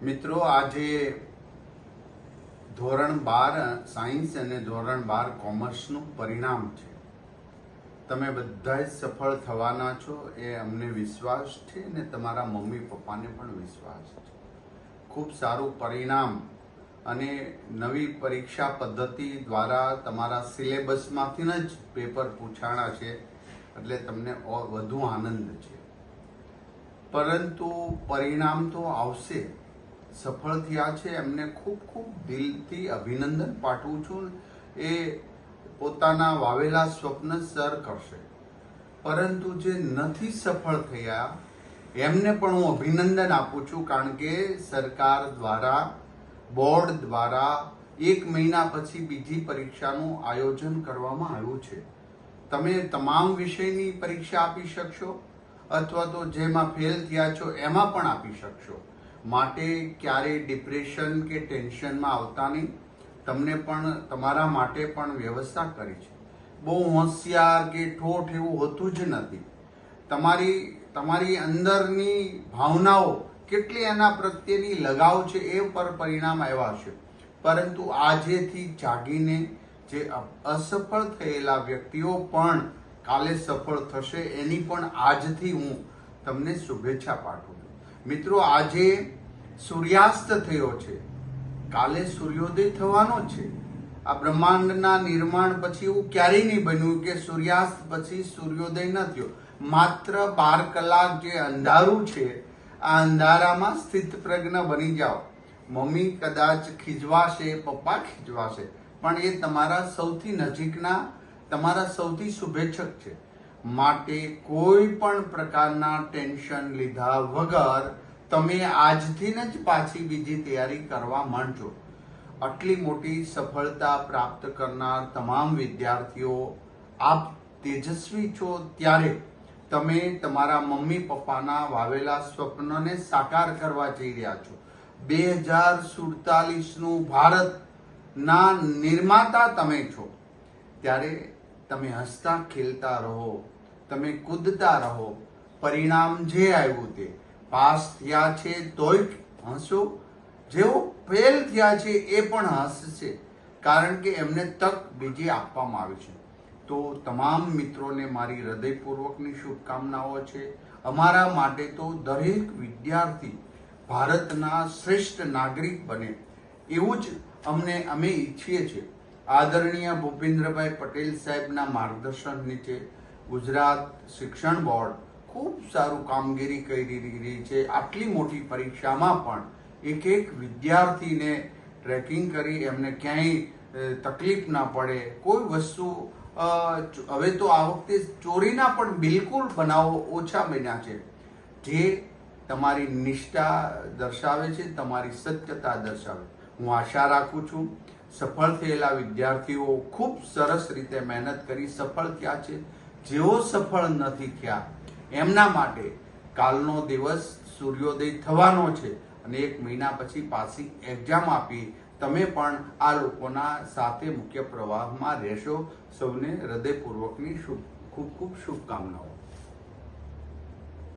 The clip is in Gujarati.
મિત્રો, આજે ધોરણ 12 સાયન્સ અને ધોરણ 12 કોમર્સનું પરિણામ છે. તમે બધા જ સફળ થવાના છો એ અમને વિશ્વાસ છે અને તમારા મમ્મી પપ્પાને પણ વિશ્વાસ છે. ખૂબ સારું પરિણામ અને નવી પરીક્ષા પદ્ધતિ દ્વારા તમારા સિલેબસમાંથી જ પેપર પૂછાણા છે, એટલે તમને વધુ આનંદ છે. પરંતુ પરિણામ તો આવશે. સફળ થયા છે એમને ખૂબ ખૂબ દિલથી અભિનંદન પાઠવું છું. એ પોતાના વાવેલા સ્વપ્ન સર કરશે. પરંતુ જે નથી સફળ થયા એમને પણ હું અભિનંદન આપું છું, કારણ કે સરકાર દ્વારા, બોર્ડ દ્વારા 1 મહિના પછી બીજી પરીક્ષાનું આયોજન કરવામાં આવ્યું છે. તમે તમામ વિષયની પરીક્ષા આપી શકશો અથવા તો જેમાં ફેલ થયા છો એમાં પણ આપી શકશો. માટે ક્યારેય ડિપ્રેશન કે ટેન્શનમાં આવતા નહીં. તમને પણ તમારા માટે પણ વ્યવસ્થા કરી છે. બહુ હોશિયાર કે ઠોઠ એવું હોતું જ નથી. તમારી અંદરની ભાવનાઓ કેટલી એના પ્રત્યેની લગાવ છે એ પર પરિણામ આવ્યા છે. પરંતુ આજેથી જાગીને જે અસફળ થયેલા વ્યક્તિઓ પણ કાલે સફળ થશે એની પણ આજથી હું તમને શુભેચ્છા પાઠવું છું. મિત્રો, આજે સૂર્યાસ્ત થયો છે, કાલે સૂર્યોદય થવાનો છે. આ બ્રહ્માંડના નિર્માણ પછી એવું ક્યારેય નહીં બન્યું કે સૂર્યાસ્ત પછી સૂર્યોદય ન થયો. માત્ર 12 કલાક જે અંધારું છે, આ અંધારામાં સ્થિત પ્રજ્ઞ બની જાઓ. મમ્મી કદાચ ખીજવાશે, પપ્પા ખીજવાશે, પણ એ તમારા સૌથી નજીકના, તમારા સૌથી શુભેચ્છક છે. માટે કોઈ પણ પ્રકારના ટેન્શન લીધા વગર તમે આજથી જ પાછી બીજી તૈયારી કરવા માંડજો. આટલી મોટી સફળતા પ્રાપ્ત કરનાર તમામ વિદ્યાર્થીઓ, આપ તેજસ્વી છો, ત્યારે તમે તમારા મમ્મી પપ્પાના વાવેલા સ્વપ્નને સાકાર કરવા જઈ રહ્યા છો. 2047નું ભારતના નિર્માતા તમે છો. ત્યારે તમે હસતા ખેલતા રહો, તમે કૂદતા રહો. પરિણામ જે આવ્યું તે પાસ થયા છે તોય હસો, જેઓ ફેલ થયા છે એ પણ હસશે, કારણ કે એમને તક બીજી આપવામાં આવી છે. તો તમામ મિત્રોને મારી હૃદયપૂર્વકની શુભકામનાઓ છે. અમારા માટે તો દરેક વિદ્યાર્થી ભારતના શ્રેષ્ઠ નાગરિક બને એવું જ અમે ઈચ્છીએ છીએ. આદરણીય ભૂપેન્દ્રભાઈ પટેલ સાહેબના માર્ગદર્શન નીચે ગુજરાત શિક્ષણ બોર્ડ ખૂબ સારું કામગીરી કરી રહી છે. આટલી મોટી પરીક્ષામાં પણ એક વિદ્યાર્થીને ટ્રેકિંગ કરી એમને ક્યાંય તકલીફ ના પડે. કોઈ વસ્તુ હવે તો આ વખતે ચોરીના પણ બિલકુલ બનાવો ઓછા બન્યા છે. જે તમારી નિષ્ઠા દર્શાવે છે, તમારી સત્યતા દર્શાવે. હું આશા રાખું છું સફળ થયેલા વિદ્યાર્થીઓ ખૂબ સરસ રીતે મહેનત કરી સફળ થયા છે. જેઓ સફળ નથી થયા એમના માટે કાલનો દિવસ સૂર્યોદય થવાનો છે અને 1 મહિના પછી પાછી એક્ઝામ આપી તમે પણ આ લોકોના સાથે મુખ્ય પ્રવાહમાં રહેશો. સૌને હૃદયપૂર્વકની ખૂબ ખૂબ શુભકામનાઓ.